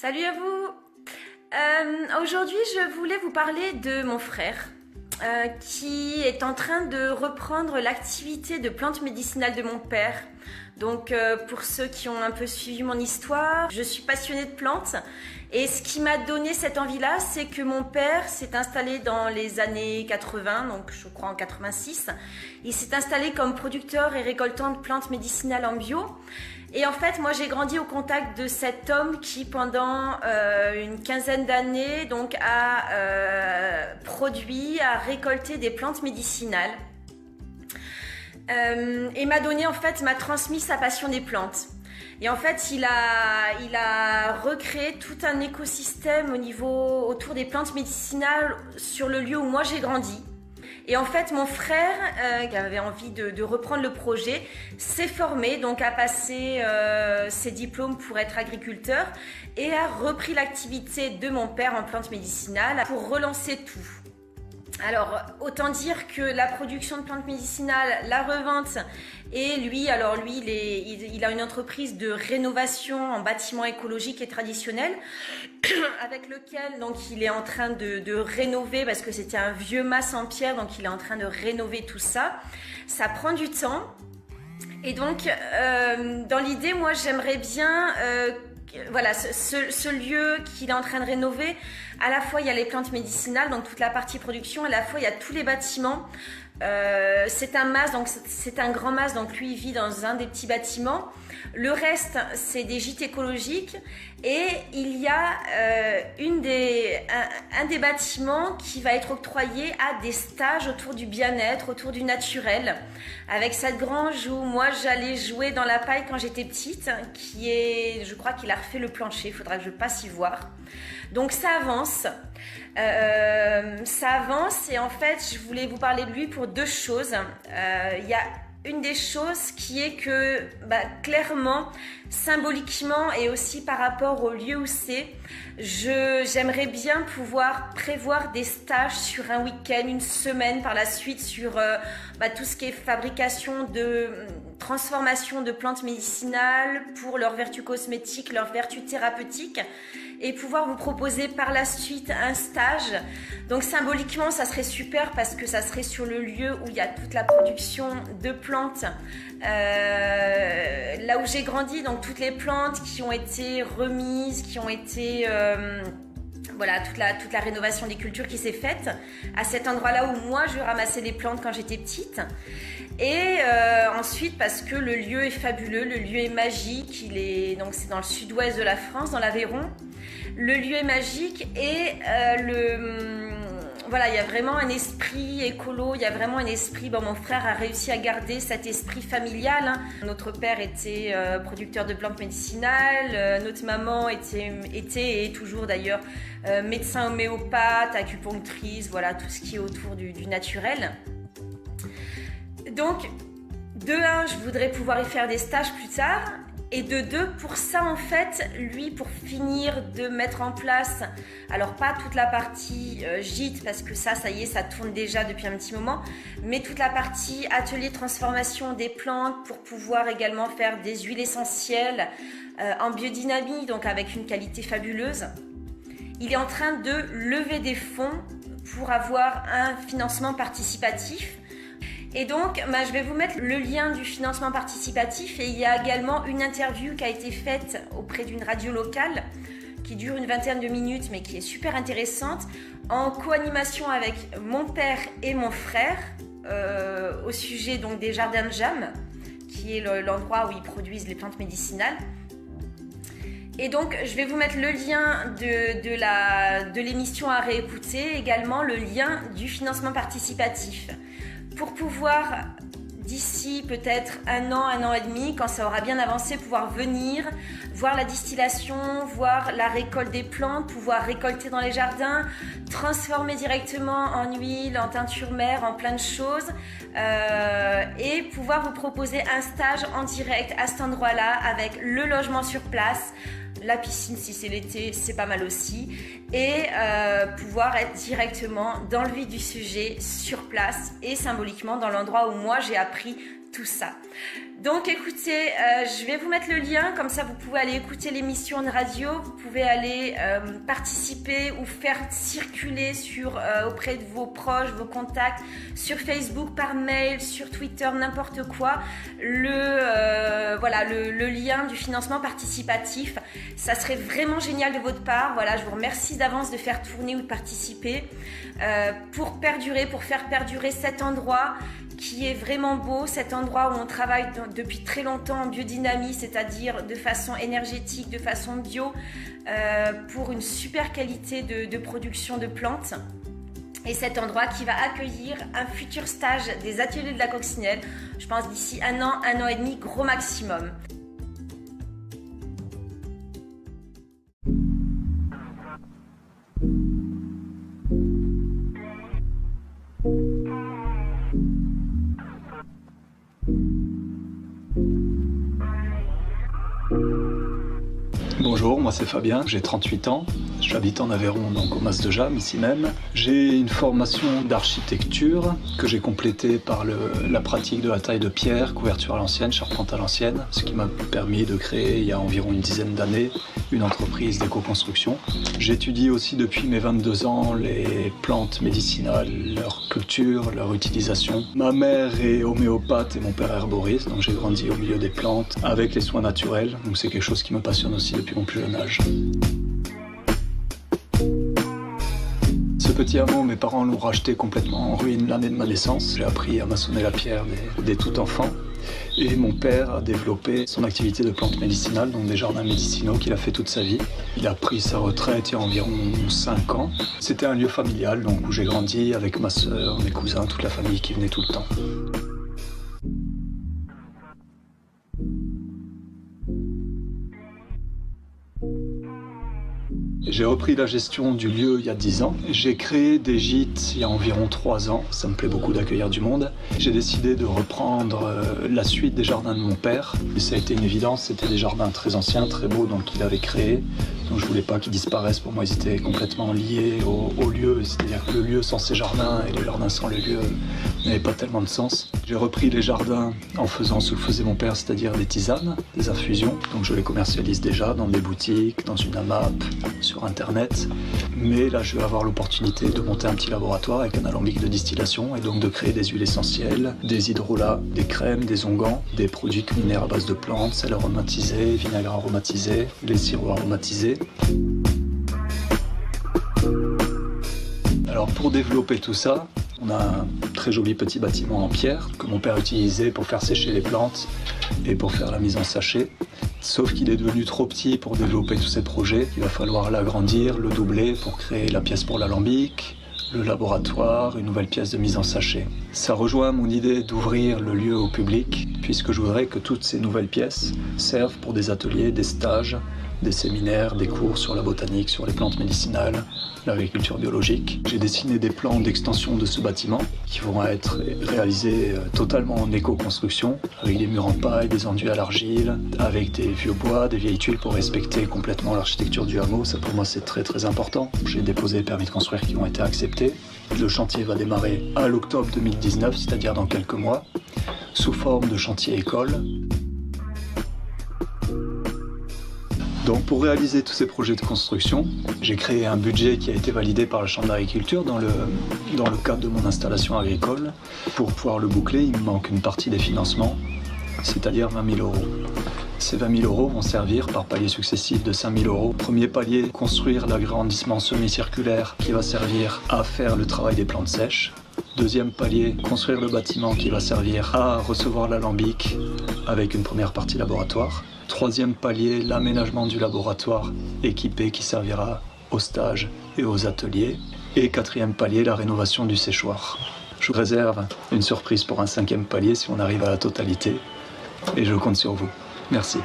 Salut à vous. Aujourd'hui, je voulais vous parler de mon frère qui est en train de reprendre l'activité de plantes médicinales de mon père. Donc pour ceux qui ont un peu suivi mon histoire, je suis passionnée de plantes et ce qui m'a donné cette envie-là, c'est que mon père s'est installé dans les années 80, donc je crois en 86. Il s'est installé comme producteur et récoltant de plantes médicinales en bio. Et en fait, moi, j'ai grandi au contact de cet homme qui, pendant une quinzaine d'années, donc, a récolté des plantes médicinales. Et m'a transmis sa passion des plantes. Et en fait, il a recréé tout un écosystème autour des plantes médicinales sur le lieu où moi j'ai grandi. Et en fait, mon frère, qui avait envie de reprendre le projet, s'est formé, donc a passé ses diplômes pour être agriculteur et a repris l'activité de mon père en plantes médicinales pour relancer tout. Alors, autant dire que la production de plantes médicinales, la revente, et lui, il a une entreprise de rénovation en bâtiments écologiques et traditionnels, avec lequel donc il est en train de rénover, parce que c'était un vieux mas en pierre, donc il est en train de rénover tout ça. Ça prend du temps. Et donc, dans l'idée, moi, j'aimerais bien... Voilà, ce lieu qu'il est en train de rénover, à la fois il y a les plantes médicinales, donc toute la partie production, à la fois il y a tous les bâtiments. C'est un mas, donc c'est un grand mas, donc lui il vit dans un des petits bâtiments. Le reste c'est des gîtes écologiques et il y a un des bâtiments qui va être octroyé à des stages autour du bien-être, autour du naturel, avec cette grange où moi j'allais jouer dans la paille quand j'étais petite, je crois qu'il a refait le plancher, il faudra que je passe y voir. Donc ça avance et en fait je voulais vous parler de lui pour deux choses. Il y a une des choses qui est que clairement, symboliquement et aussi par rapport au lieu où c'est, j'aimerais bien pouvoir prévoir des stages sur un week-end, une semaine par la suite sur tout ce qui est fabrication transformation de plantes médicinales pour leurs vertus cosmétiques, leurs vertus thérapeutiques, et pouvoir vous proposer par la suite un stage. Donc symboliquement ça serait super parce que ça serait sur le lieu où il y a toute la production de plantes, là où j'ai grandi, donc toutes les plantes qui ont été remises, qui ont été toute la rénovation des cultures qui s'est faite à cet endroit-là où moi je ramassais des plantes quand j'étais petite. Et ensuite parce que le lieu est fabuleux, le lieu est magique, c'est dans le sud-ouest de la France, dans l'Aveyron. Le lieu est magique et il y a vraiment un esprit écolo, il y a vraiment un esprit, mon frère a réussi à garder cet esprit familial, hein. Notre père était producteur de plantes médicinales, notre maman était et est toujours d'ailleurs médecin homéopathe, acupunctrice, voilà, tout ce qui est autour du naturel. Donc, de un, je voudrais pouvoir y faire des stages plus tard. Et de deux, pour ça en fait, lui, pour finir de mettre en place, alors pas toute la partie gîte, parce que ça y est, ça tourne déjà depuis un petit moment, mais toute la partie atelier de transformation des plantes pour pouvoir également faire des huiles essentielles en biodynamie, donc avec une qualité fabuleuse. Il est en train de lever des fonds pour avoir un financement participatif. Et donc, je vais vous mettre le lien du financement participatif et il y a également une interview qui a été faite auprès d'une radio locale qui dure une vingtaine de minutes mais qui est super intéressante en co-animation avec mon père et mon frère au sujet donc des jardins de Jam, qui est l'endroit où ils produisent les plantes médicinales. Et donc, je vais vous mettre le lien de l'émission à réécouter, également le lien du financement participatif. Pour pouvoir, d'ici peut-être un an et demi, quand ça aura bien avancé, pouvoir venir, voir la distillation, voir la récolte des plantes, pouvoir récolter dans les jardins, transformer directement en huile, en teinture mère, en plein de choses, et pouvoir vous proposer un stage en direct à cet endroit-là avec le logement sur place, la piscine si c'est l'été, c'est pas mal aussi, et pouvoir être directement dans le vif du sujet, sur place, et symboliquement dans l'endroit où moi j'ai appris tout ça. Donc écoutez, je vais vous mettre le lien, comme ça vous pouvez aller écouter l'émission de radio, vous pouvez aller participer ou faire circuler auprès de vos proches, vos contacts, sur Facebook, par mail, sur Twitter, n'importe quoi, le lien du financement participatif. Ça serait vraiment génial de votre part. Voilà, je vous remercie d'avance de faire tourner ou de participer pour faire perdurer cet endroit qui est vraiment beau, cet endroit où on travaille depuis très longtemps en biodynamie, c'est-à-dire de façon énergétique, de façon bio, pour une super qualité de production de plantes. Et cet endroit qui va accueillir un futur stage des ateliers de la coccinelle, je pense d'ici 1 an et demi, gros maximum. Bonjour, moi c'est Fabien, j'ai 38 ans, j'habite en Aveyron, donc au Mas de Jam, ici même. J'ai une formation d'architecture que j'ai complétée par la pratique de la taille de pierre, couverture à l'ancienne, charpente à l'ancienne, ce qui m'a permis de créer il y a environ une dizaine d'années une entreprise d'éco-construction. J'étudie aussi depuis mes 22 ans les plantes médicinales, leur culture, leur utilisation. Ma mère est homéopathe et mon père herboriste, donc j'ai grandi au milieu des plantes avec les soins naturels, donc c'est quelque chose qui me passionne aussi depuis mon plus jeune âge. Ce petit hameau, mes parents l'ont racheté complètement en ruine l'année de ma naissance. J'ai appris à maçonner la pierre dès tout enfant. Et mon père a développé son activité de plantes médicinales, donc des jardins médicinaux qu'il a fait toute sa vie. Il a pris sa retraite il y a environ 5 ans. C'était un lieu familial, donc où j'ai grandi avec ma sœur, mes cousins, toute la famille qui venait tout le temps. J'ai repris la gestion du lieu il y a 10 ans. J'ai créé des gîtes il y a environ 3 ans. Ça me plaît beaucoup d'accueillir du monde. J'ai décidé de reprendre la suite des jardins de mon père. Et ça a été une évidence. C'était des jardins très anciens, très beaux, donc qu'il avait créés. Donc je voulais pas qu'ils disparaissent. Pour moi, ils étaient complètement liés au lieu. C'est-à-dire que le lieu sans ces jardins et le jardin sans le lieu n'avait pas tellement de sens. J'ai repris les jardins en faisant ce que faisait mon père, c'est-à-dire des tisanes, des infusions. Donc je les commercialise déjà dans des boutiques, dans une AMAP, sur Internet. Mais là, je vais avoir l'opportunité de monter un petit laboratoire avec un alambic de distillation et donc de créer des huiles essentielles, des hydrolats, des crèmes, des onguents, des produits culinaires à base de plantes, sel aromatisé, vinaigre aromatisé, les sirops aromatisés. Alors pour développer tout ça, on a un très joli petit bâtiment en pierre que mon père utilisait pour faire sécher les plantes et pour faire la mise en sachet. Sauf qu'il est devenu trop petit pour développer tous ces projets. Il va falloir l'agrandir, le doubler pour créer la pièce pour l'alambic, le laboratoire, une nouvelle pièce de mise en sachet. Ça rejoint mon idée d'ouvrir le lieu au public, puisque je voudrais que toutes ces nouvelles pièces servent pour des ateliers, des stages, des séminaires, des cours sur la botanique, sur les plantes médicinales, l'agriculture biologique. J'ai dessiné des plans d'extension de ce bâtiment qui vont être réalisés totalement en éco-construction, avec des murs en paille, des enduits à l'argile, avec des vieux bois, des vieilles tuiles pour respecter complètement l'architecture du hameau. Ça pour moi c'est très très important. J'ai déposé les permis de construire qui ont été acceptés. Le chantier va démarrer à l'octobre 2019, c'est-à-dire dans quelques mois, sous forme de chantier école. Donc pour réaliser tous ces projets de construction, j'ai créé un budget qui a été validé par la Chambre d'agriculture dans le cadre de mon installation agricole. Pour pouvoir le boucler, il me manque une partie des financements, c'est-à-dire 20 000 €. Ces 20 000 € vont servir par paliers successifs de 5 000 €. Premier palier, construire l'agrandissement semi-circulaire qui va servir à faire le travail des plantes sèches. Deuxième palier, construire le bâtiment qui va servir à recevoir l'alambic avec une première partie laboratoire. Troisième palier, l'aménagement du laboratoire équipé qui servira aux stages et aux ateliers. Et quatrième palier, la rénovation du séchoir. Je vous réserve une surprise pour un 5e palier si on arrive à la totalité. Et je compte sur vous. Merci.